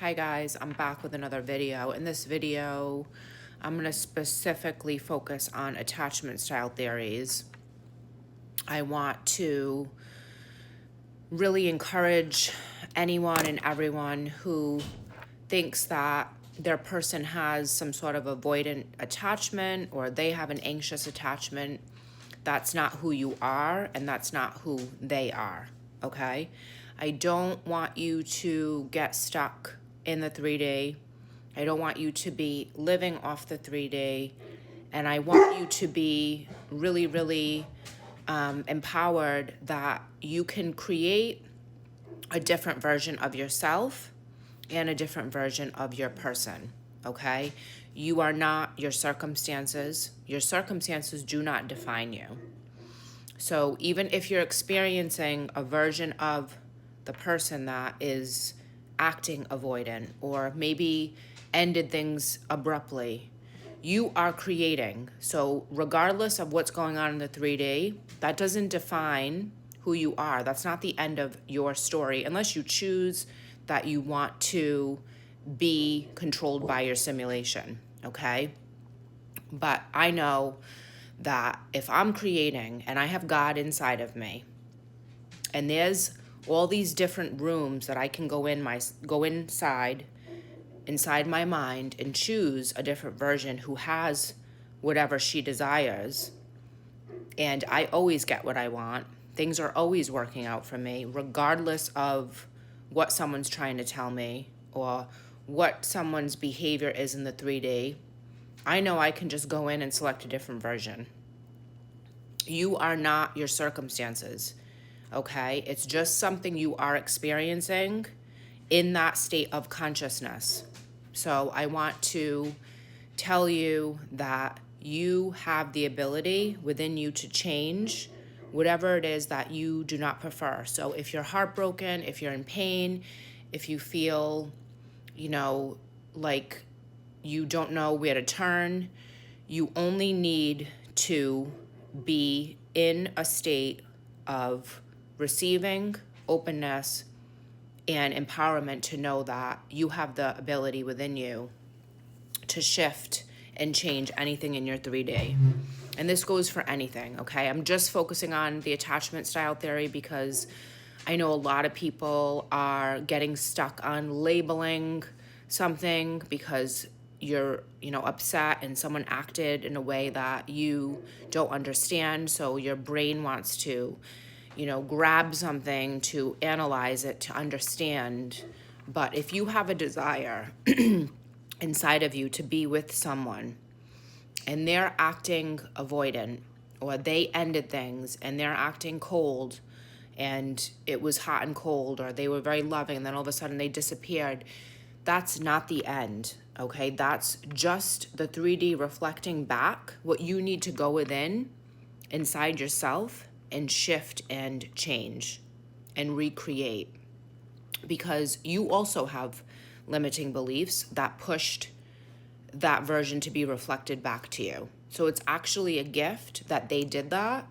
Hi guys, I'm back with another video. In this video, I'm going to specifically focus on attachment style theories. I want to really encourage anyone and everyone who thinks that their person has some sort of avoidant attachment or they have an anxious attachment. That's not who you are, and that's not who they are, okay? I don't want you to get stuck in the 3D. I don't want you to be living off the 3D. And I want you to be really, really empowered that you can create a different version of yourself and a different version of your person, okay? You are not your circumstances. Your circumstances do not define you. So even if you're experiencing a version of the person that is acting avoidant or maybe ended things abruptly, you are creating. So regardless of what's going on in the 3D, that doesn't define who you are. That's not the end of your story unless you choose that you want to be controlled by your simulation, okay? But I know that if I'm creating and I have God inside of me, and there's all these different rooms that I can go inside my mind and choose a different version who has whatever she desires, and I always get what I want. Things are always working out for me, regardless of what someone's trying to tell me or what someone's behavior is in the 3D. I know I can just go in and select a different version. You are not your circumstances, okay? It's just something you are experiencing in that state of consciousness. So I want to tell you that you have the ability within you to change whatever it is that you do not prefer. So if you're heartbroken, if you're in pain, if you feel, like you don't know where to turn, you only need to be in a state of receiving, openness, and empowerment to know that you have the ability within you to shift and change anything in your 3D. And this goes for anything, okay? I'm just focusing on the attachment style theory because I know a lot of people are getting stuck on labeling something because you're, upset and someone acted in a way that you don't understand. So your brain wants to, grab something to analyze it, to understand. But if you have a desire inside of you to be with someone and they're acting avoidant, or they ended things and they're acting cold and it was hot and cold, or they were very loving and then all of a sudden they disappeared, that's not the end, okay? That's just the 3D reflecting back what you need to go within inside yourself and shift and change and recreate, because you also have limiting beliefs that pushed that version to be reflected back to you. So it's actually a gift that they did that,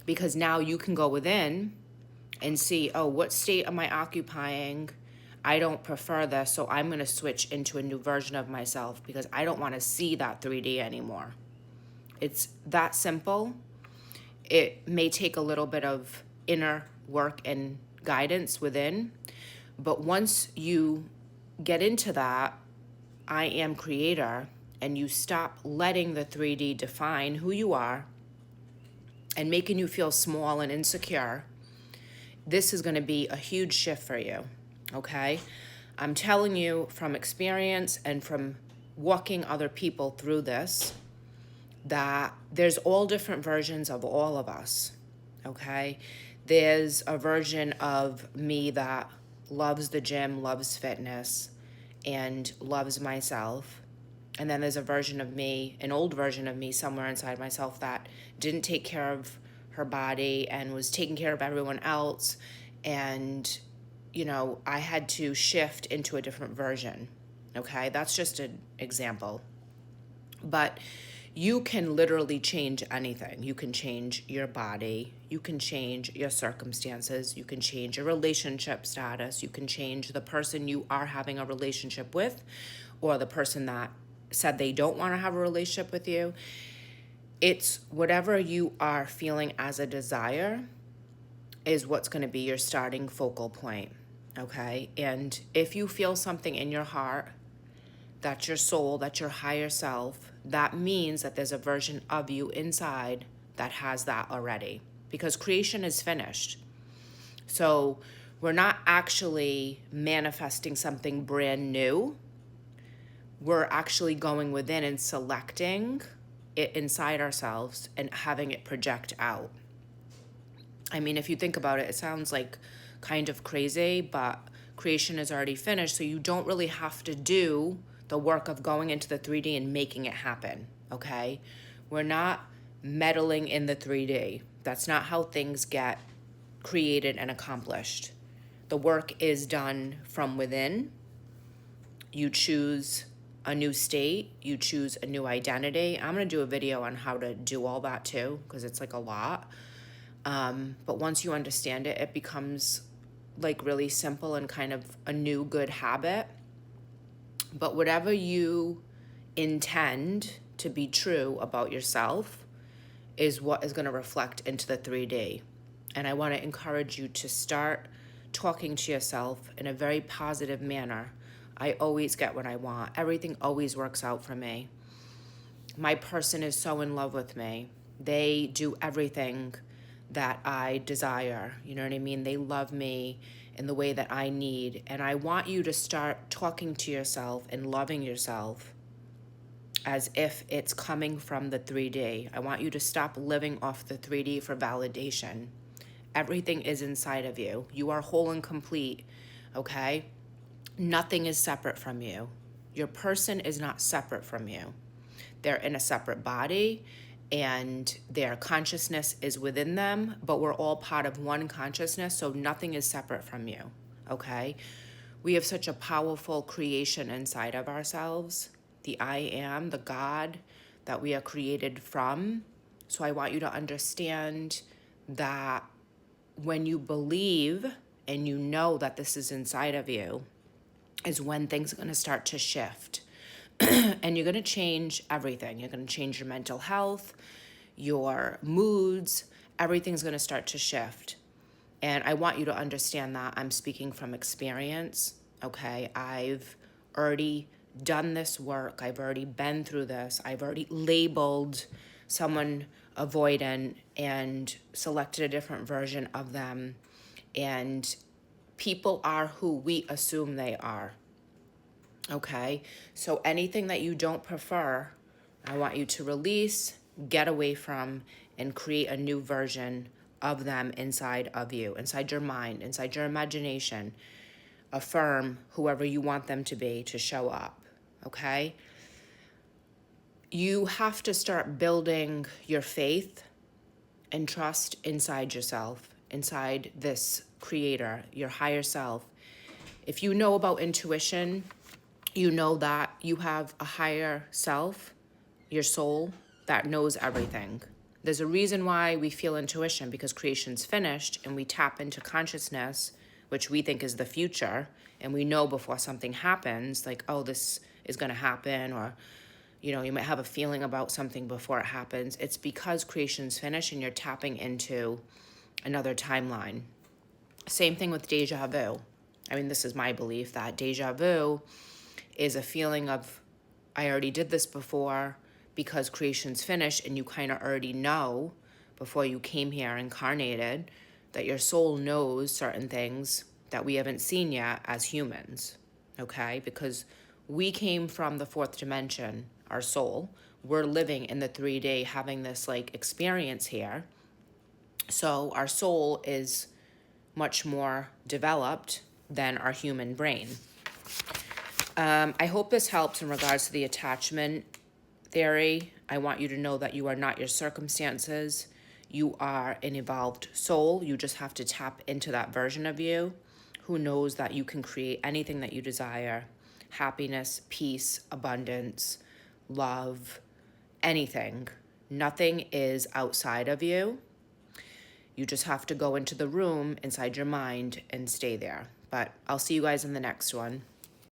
because now you can go within and see, oh, what state am I occupying? I don't prefer this, so I'm going to switch into a new version of myself because I don't want to see that 3D anymore. It's that simple. It may take a little bit of inner work and guidance within, but once you get into that I am creator and you stop letting the 3D define who you are and making you feel small and insecure, this is going to be a huge shift for you, okay? I'm telling you from experience and from walking other people through this that there's all different versions of all of us, okay? There's a version of me that loves the gym, loves fitness, and loves myself. And then there's a version of me, an old version of me somewhere inside myself that didn't take care of her body and was taking care of everyone else. And, I had to shift into a different version. Okay, that's just an example. But you can literally change anything. You can change your body, you can change your circumstances, you can change your relationship status, you can change the person you are having a relationship with, or the person that said they don't want to have a relationship with you. It's whatever you are feeling as a desire is what's going to be your starting focal point, okay? And if you feel something in your heart, that's your soul, that's your higher self, that means that there's a version of you inside that has that already, because creation is finished. So we're not actually manifesting something brand new. We're actually going within and selecting it inside ourselves and having it project out. I mean, if you think about it, it sounds like kind of crazy, but creation is already finished, so you don't really have to do the work of going into the 3D and making it happen, okay? We're not meddling in the 3D. That's not how things get created and accomplished. The work is done from within. You choose a new state, you choose a new identity. I'm gonna do a video on how to do all that too, because it's like a lot. But once you understand it, it becomes like really simple and kind of a new good habit. But whatever you intend to be true about yourself is what is going to reflect into the 3D. And I want to encourage you to start talking to yourself in a very positive manner. I always get what I want. Everything always works out for me. My person is so in love with me. They do everything that I desire. You know what I mean? They love me in the way that I need. And I want you to start talking to yourself and loving yourself as if it's coming from the 3D. I want you to stop living off the 3D for validation. Everything is inside of you. You are whole and complete, okay? Nothing is separate from you. Your person is not separate from you. They're in a separate body, and their consciousness is within them, but we're all part of one consciousness, so nothing is separate from you, okay? We have such a powerful creation inside of ourselves, the I am, the God that we are created from. So I want you to understand that when you believe and you know that this is inside of you, is when things are going to start to shift. And you're going to change everything. You're going to change your mental health, your moods, everything's going to start to shift. And I want you to understand that I'm speaking from experience, okay? I've already done this work. I've already been through this. I've already labeled someone avoidant and selected a different version of them. And people are who we assume they are. Okay, so anything that you don't prefer, I want you to release, get away from, and create a new version of them inside of you, inside your mind, inside your imagination. Affirm whoever you want them to show up, okay? You have to start building your faith and trust inside yourself, inside this creator, your higher self. If you know about intuition, you know that you have a higher self, your soul, that knows everything. There's a reason why we feel intuition, because creation's finished and we tap into consciousness, which we think is the future, and we know before something happens, like, oh, this is going to happen, or, you know, you might have a feeling about something before it happens. It's because creation's finished and you're tapping into another timeline. Same thing with deja vu. I mean, this is my belief that deja vu is a feeling of, I already did this before, because creation's finished and you kind of already know before you came here incarnated that your soul knows certain things that we haven't seen yet as humans, okay? Because we came from the fourth dimension, our soul. We're living in the 3D, having this like experience here. So our soul is much more developed than our human brain. I hope this helps in regards to the attachment theory. I want you to know that you are not your circumstances. You are an evolved soul. You just have to tap into that version of you who knows that you can create anything that you desire. Happiness, peace, abundance, love, anything. Nothing is outside of you. You just have to go into the room inside your mind and stay there. But I'll see you guys in the next one.